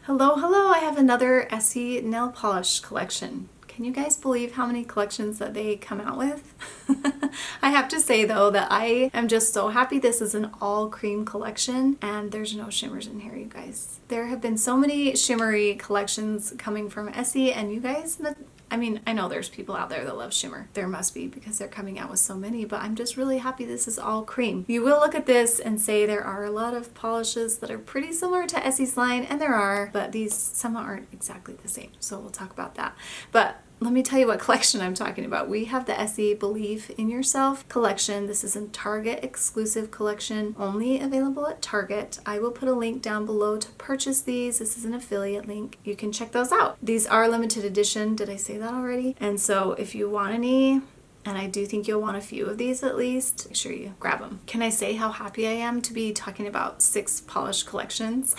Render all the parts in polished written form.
Hello, hello! I have another Essie nail polish collection. Can you guys believe how many collections that they come out with? I have to say though that I am just so happy this is an all cream collection and there's no shimmers in here, you guys. There have been so many shimmery collections coming from Essie, and you guys, I mean, I know there's people out there that love shimmer. There must be, because they're coming out with so many, but I'm just really happy this is all cream. You will look at this and say there are a lot of polishes that are pretty similar to Essie's line, and there are, but these some aren't exactly the same, so we'll talk about that. But let me tell you what collection I'm talking about. We have the Essie Beleaf In Yourself collection. This is a Target exclusive collection, only available at Target. I will put a link down below to purchase these. This is an affiliate link. You can check those out. These are limited edition. Did I say that already? And so if you want any, and I do think you'll want a few of these at least, make sure you grab them. Can I say how happy I am to be talking about 6 polish collections?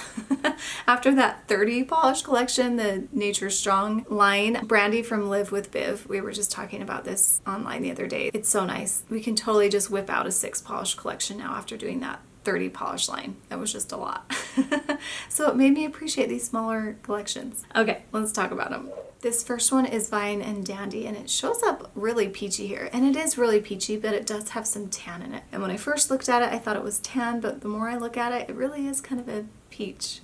After that 30 polish collection, the Nature Strong line, Brandy from Live with Biv, we were just talking about this online the other day. It's so nice. We can totally just whip out a 6 polish collection now after doing that 30 polish line. That was just a lot. So it made me appreciate these smaller collections. Okay, let's talk about them. This first one is Fine and Dandy, and it shows up really peachy here. And it is really peachy, but it does have some tan in it. And when I first looked at it, I thought it was tan, but the more I look at it, it really is kind of a peach.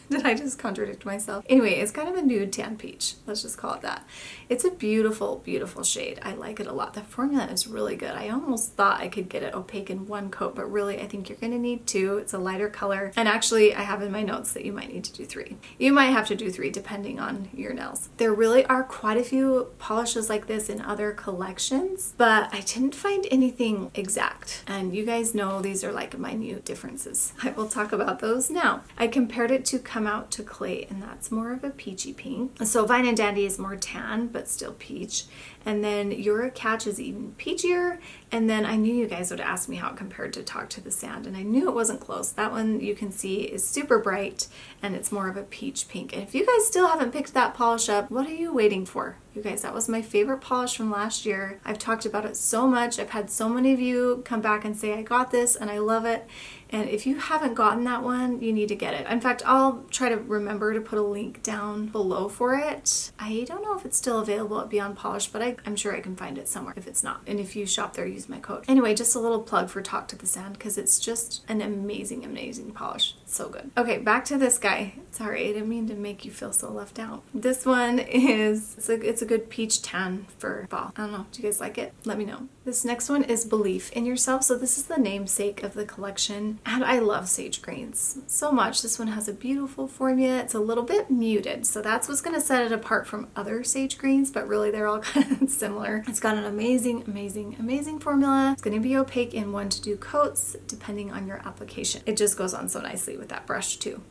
Did I just contradict myself? Anyway, it's kind of a nude tan peach. Let's just call it that. It's a beautiful, beautiful shade. I like it a lot. The formula is really good. I almost thought I could get it opaque in one coat, but really I think you're going to need 2. It's a lighter color. And actually, I have in my notes that you might need to do 3. You might have to do 3 depending on your nails. There really are quite a few polishes like this in other collections, but I didn't find anything exact. And you guys know these are like minute differences. I will talk about those now. I compared it to Come Out to Clay, and that's more of a peachy pink. So Fine and Dandy is more tan but still peach, and then Youre Catch is even peachier. And then I knew you guys would ask me how it compared to Talk to the Sand, and I knew it wasn't close. That one you can see is super bright and it's more of a peach pink. And if you guys still haven't picked that polish up, what are you waiting for? You guys, that was my favorite polish from last year. I've talked about it so much. I've had so many of you come back and say I got this and I love it. And if you haven't gotten that one, you need to get it. In fact, I'll try to remember to put a link down below for it. I don't know if it's still available at Beyond Polish, but I'm sure I can find it somewhere if it's not. And if you shop there, use my code. Anyway, just a little plug for Talk to the Sand, because it's just an amazing, amazing polish. It's so good. Okay, back to this guy. Sorry, I didn't mean to make you feel so left out. This one is, it's a good peach tan for fall. I don't know, do you guys like it? Let me know. This next one is Belief in Yourself. So this is the namesake of the collection. And I love sage greens so much. This one has a beautiful formula. It's a little bit muted, so that's what's going to set it apart from other sage greens, but really they're all kind of similar. It's got an amazing, amazing, amazing formula. It's going to be opaque in 1 to 2 coats depending on your application. It just goes on so nicely with that brush too.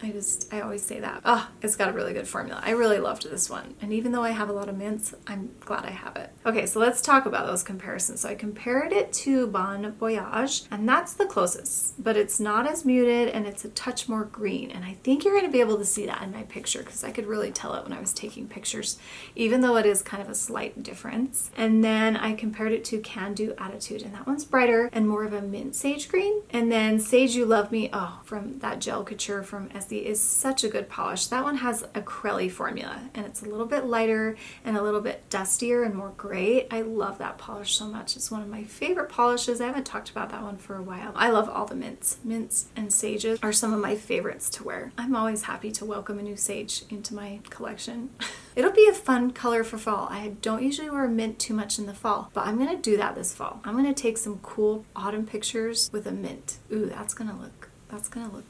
I always say that. Oh, it's got a really good formula. I really loved this one. And even though I have a lot of mints, I'm glad I have it. Okay, so let's talk about those comparisons. So I compared it to Bon Voyage, and that's the closest, but it's not as muted and it's a touch more green. And I think you're going to be able to see that in my picture, because I could really tell it when I was taking pictures, even though it is kind of a slight difference. And then I compared it to Can Do Attitude, and that one's brighter and more of a mint sage green. And then Sage You Love Me, oh, from that Gel Couture from Essie, is such a good polish. That one has a Crelly formula, and it's a little bit lighter and a little bit dustier and more gray. I love that polish so much. It's one of my favorite polishes. I haven't talked about that one for a while. I love all the mints. Mints and sages are some of my favorites to wear. I'm always happy to welcome a new sage into my collection. It'll be a fun color for fall. I don't usually wear mint too much in the fall, but I'm going to do that this fall. I'm going to take some cool autumn pictures with a mint. Ooh, that's going to look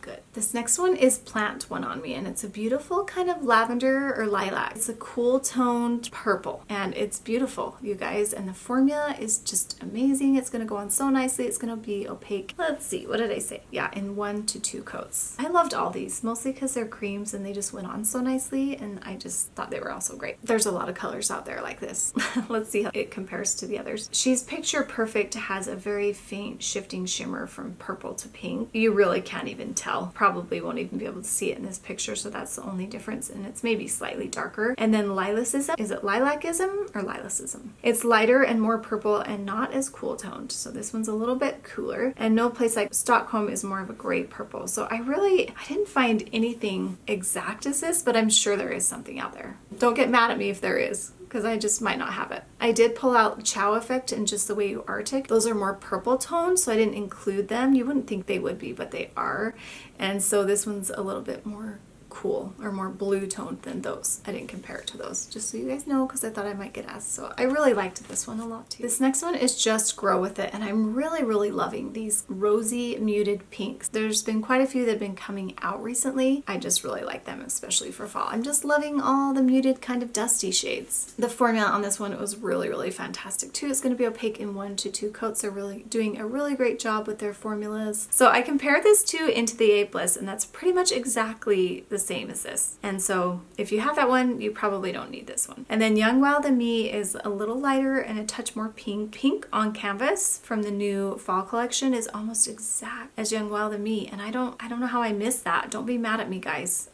good. This next one is Plant One on Me, and it's a beautiful kind of lavender or lilac. It's a cool toned purple, and it's beautiful, you guys, and the formula is just amazing. It's going to go on so nicely. It's going to be opaque. Let's see, what did I say? Yeah, in 1 to 2 coats. I loved all these, mostly because they're creams and they just went on so nicely, and I just thought they were all so great. There's a lot of colors out there like this. Let's see how it compares to the others. She's Picture Perfect has a very faint shifting shimmer from purple to pink. You really can't even tell. Probably won't even be able to see it in this picture, so that's the only difference, and it's maybe slightly darker. And then Lilacism, is it Lilacism or Lilacism? It's lighter and more purple and not as cool toned, so this one's a little bit cooler. And No Place Like Stockholm is more of a gray purple. So I didn't find anything exact as this, but I'm sure there is something out there. Don't get mad at me if there is, because I just might not have it. I did pull out Chow Effect and Just the Way You Arctic. Those are more purple toned, so I didn't include them. You wouldn't think they would be, but they are. And so this one's a little bit more cool or more blue toned than those. I didn't compare it to those, just so you guys know, because I thought I might get asked. So I really liked this one a lot too. This next one is Just Grow With It, and I'm really loving these rosy muted pinks. There's been quite a few that have been coming out recently. I just really like them, especially for fall. I'm just loving all the muted kind of dusty shades. The formula on this one was really fantastic too. It's going to be opaque in 1 to 2 coats. They're really doing a really great job with their formulas. So I compared this to Into the A Bliss, and that's pretty much exactly the same as this. And so if you have that one, you probably don't need this one. And then Young Wild and Me is a little lighter and a touch more pink. Pink on Canvas from the new fall collection is almost exact as Young Wild and Me, and I don't know how I missed that. Don't be mad at me, guys.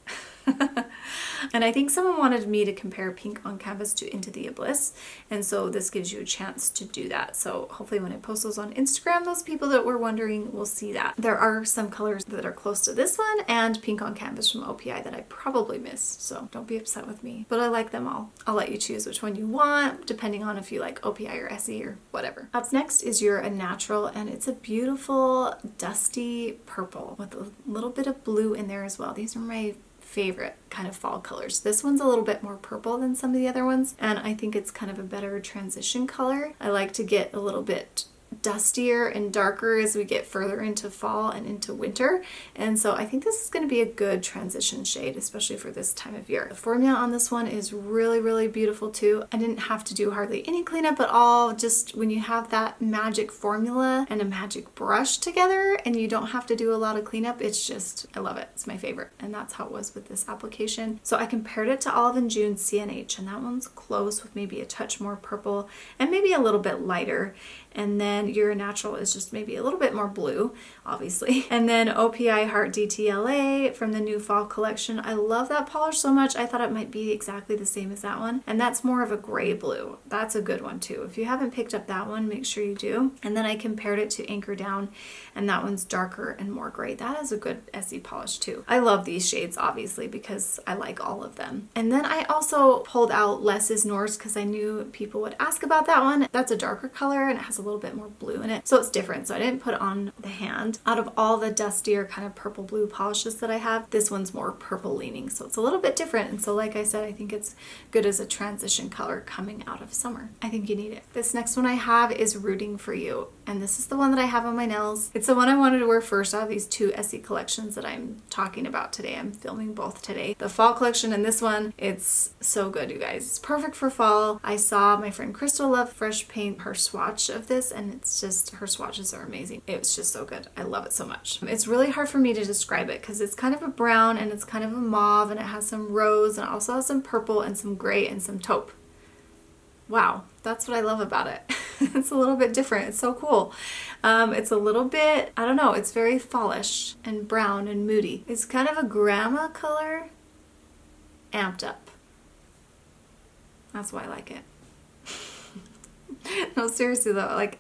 And I think someone wanted me to compare Pink on Canvas to Into the Abyss, and so this gives you a chance to do that. So hopefully when I post those on Instagram, those people that were wondering will see that. There are some colors that are close to this one and Pink on Canvas from OPI that I probably missed, so don't be upset with me, but I like them all. I'll let you choose which one you want depending on if you like OPI or Essie or whatever. Up next is Youre a Natural, and it's a beautiful dusty purple with a little bit of blue in there as well. These are my favorite kind of fall colors. This one's a little bit more purple than some of the other ones, and I think it's kind of a better transition color. I like to get a little bit dustier and darker as we get further into fall and into winter, and so I think this is going to be a good transition shade, especially for this time of year. The formula on this one is really beautiful too. I didn't have to do hardly any cleanup at all. Just when you have that magic formula and a magic brush together and you don't have to do a lot of cleanup, it's just, I love it. It's my favorite, and that's how it was with this application. So I compared it to Olive and June CNH, and that one's close with maybe a touch more purple and maybe a little bit lighter. And then Youre Natural is just maybe a little bit more blue, obviously. And then OPI Heart DTLA from the new fall collection. I love that polish so much. I thought it might be exactly the same as that one. And that's more of a gray blue. That's a good one too. If you haven't picked up that one, make sure you do. And then I compared it to Anchor Down, and that one's darker and more gray. That is a good Essie polish too. I love these shades obviously because I like all of them. And then I also pulled out Less is Norse because I knew people would ask about that one. That's a darker color and it has a little bit more blue in it, so it's different, so I didn't put it on the hand. Out of all the dustier kind of purple blue polishes that I have, this one's more purple leaning, so it's a little bit different. And so like I said, I think it's good as a transition color coming out of summer. I think you need it. This next one I have is Rooting for You, and this is the one that I have on my nails. It's the one I wanted to wear first out of these two Essie collections that I'm talking about today. I'm filming both today. The fall collection and this one, it's so good, you guys. It's perfect for fall. I saw my friend Crystal Love Fresh paint her swatch of this, and it's just, her swatches are amazing. It's just so good. I love it so much. It's really hard for me to describe it because it's kind of a brown and it's kind of a mauve, and it has some rose and it also has some purple and some gray and some taupe. Wow, that's what I love about it. It's a little bit different. It's so cool. It's a little bit, I don't know, it's very fallish and brown and moody. It's kind of a grandma color amped up. That's why I like it. No, seriously though, like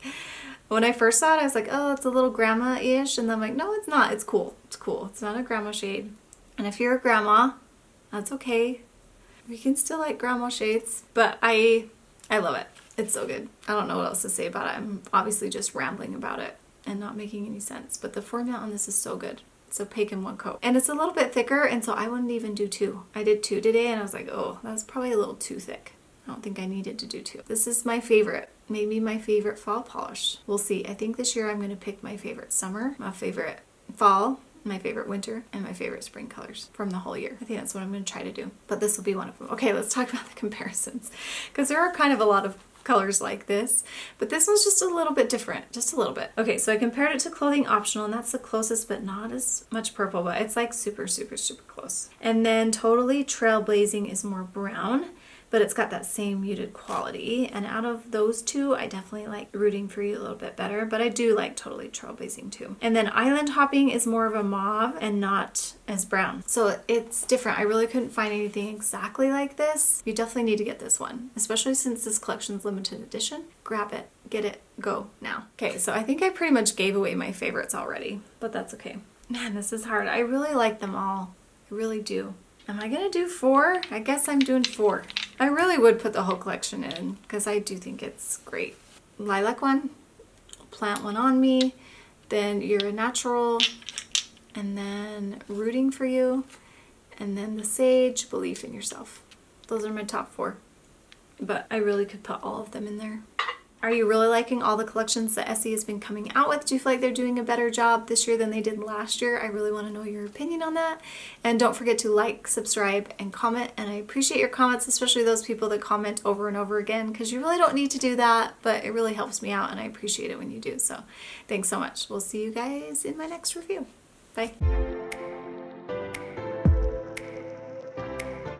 when I first saw it, I was like, oh, it's a little grandma-ish, and then I'm like, no, it's not. It's cool. It's cool. It's not a grandma shade. And if you're a grandma, that's okay. We can still like grandma shades, but I love it. It's so good. I don't know what else to say about it. I'm obviously just rambling about it and not making any sense, but the formula on this is so good. It's opaque in one coat, and it's a little bit thicker, and so I wouldn't even do 2. I did 2 today, and I was like, oh, that's probably a little too thick. I don't think I needed to do 2. This is my favorite, maybe my favorite fall polish. We'll see. I think this year I'm going to pick my favorite summer, my favorite fall, my favorite winter, and my favorite spring colors from the whole year. I think that's what I'm going to try to do, but this will be one of them. Okay, let's talk about the comparisons, because there are kind of a lot of colors like this, but this one's just a little bit different, just a little bit. Okay, so I compared it to Clothing Optional, and that's the closest, but not as much purple, but it's like super close. And then Totally Trailblazing is more brown. but it's got that same muted quality. And out of those two, I definitely like Rooting for You a little bit better, but I do like Totally Trailblazing too. And then Island Hopping is more of a mauve and not as brown. So it's different. I really couldn't find anything exactly like this. You definitely need to get this one, especially since this collection's limited edition. Grab it, get it, go now. Okay, so I think I pretty much gave away my favorites already, but that's okay. Man, this is hard. I really like them all. I really do. Am I gonna do 4? I guess I'm doing 4. I really would put the whole collection in because I do think it's great. Lilac one, Plant One on Me, then You're a Natural, and then Rooting for You, and then the Sage, Belief in Yourself. Those are my top 4, but I really could put all of them in there. Are you really liking all the collections that Essie has been coming out with? Do you feel like they're doing a better job this year than they did last year? I really want to know your opinion on that. And don't forget to like, subscribe, and comment. And I appreciate your comments, especially those people that comment over and over again, because you really don't need to do that, but it really helps me out and I appreciate it when you do. So thanks so much. We'll see you guys in my next review. Bye.